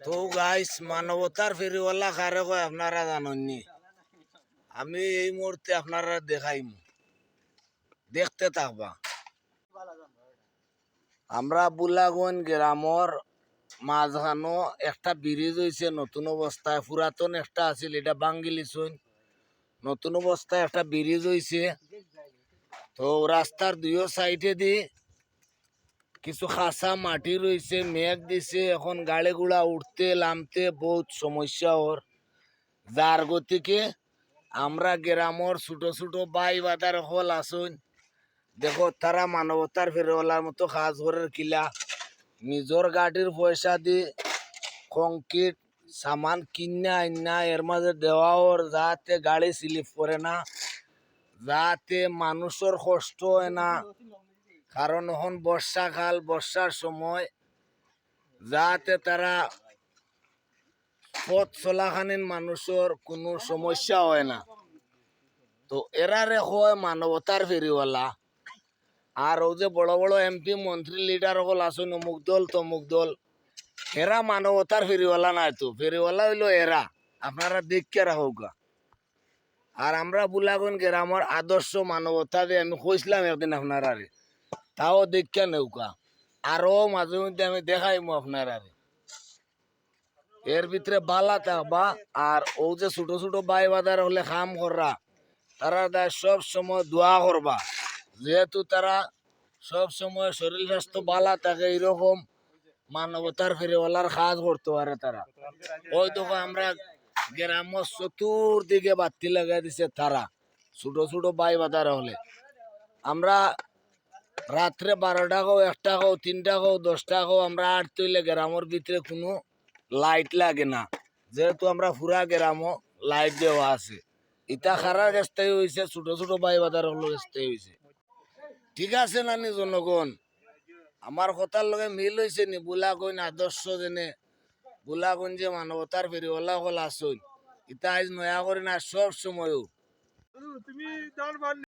তো গাইস, মানবতার ফেরিওয়ালা কারে কয় আপনারা জানেননি? আমি এই মুহূর্তে আপনারা দেখাইম, দেখতে থাকবা। আমরা বুলাগঞ্জ গ্রামর মাঝখানো একটা ব্রিজ হয়েছে নতুন অবস্থায়, পুরাতন একটা আছিল এটা ভাঙ্গি লিছুন, নতুন অবস্থায় একটা ব্রিজ হয়েছে। তো রাস্তার দুই সাইডে দি কিছু খাসা মাটি রয়েছে, মেঘ দিছে, এখন গাড়ি গুড়া উঠতে নামতে বহুত সমস্যা ওর, যার গতিকে আমরা গ্রামর ছোট ছোট বাই বাদার হল আসুন, দেখো তারা মানবতার ফেরিওয়ালার মতো কাজ করে কিলা নিজের গাড়ির পয়সা দি কংক্রিট সামান কিনা আইনা এর মাঝে দেওয়া ওর, যাতে গাড়ি স্লিপ করে না, যাতে মানুষের কষ্ট হয় না। কারণ এখন বর্ষাকাল, বর্ষার সময় যাতে তারা পথ চলাকালীন মানুষের কোনো সমস্যা হয় না। তো এরারে হয় মানবতার ফেরিওয়ালা। আর ও যে বড় বড় এমপি মন্ত্রী লিডার সকল আসুন, অমুক দল তমুক দল, এরা মানবতার ফেরিওয়ালা নাই, তো ফেরিওয়ালা হইলো এরা। আপনারা দেখে রাখা। আর আমরা বুলাগঞ্জ গ্রামের আদর্শ মানবতা দিয়ে আমি কইছিলাম একদিন আপনারা, তাও দেখে নৌকা আরো মাঝে মধ্যে আমি দেখাইমু আপনারা। এর ভিতরে বালা থাকবা। আর ও যে ছোট ছোট বাই বাদার হলে কাম কররা, তারা সব সময় দোয়া করবা, যেহেতু তারা সব সময় শরীর স্বাস্থ্য বালা থাকে, এরকম মানবতার ফেরিওয়ালার কাজ করতে পারে তারা। ওই দেখো আমরা গ্রামের চতুর্দিকে বাতি লাগাই দিছে তারা, ছোট ছোট বাই বাদার হলে। আমরা রাত্রে 12টা হোক, 1টা হোক, 3টা হোক, 10টা হোক, আমরা আর তৈলে গ্রামের ভিতরে কোনো লাইট লাগে না, যেহেতু আমরা পুরা গ্রামও লাইট দেওয়া আছে। ইটা খারাপ স্থায়ী হয়েছে, ছোট ছোট বাই বাদার হলো স্থায়ী হয়েছে। ঠিক আছে নানি জনগণ, আমার কথার লগে মিল হয়েছে নি? বুলাগঞ্জ আদর্শ যেনে বুলাগঞ্জে মানবতার ফেরিওয়ালা হল আসুন, ইটা আজ নয়া করে না, সব সময়ও।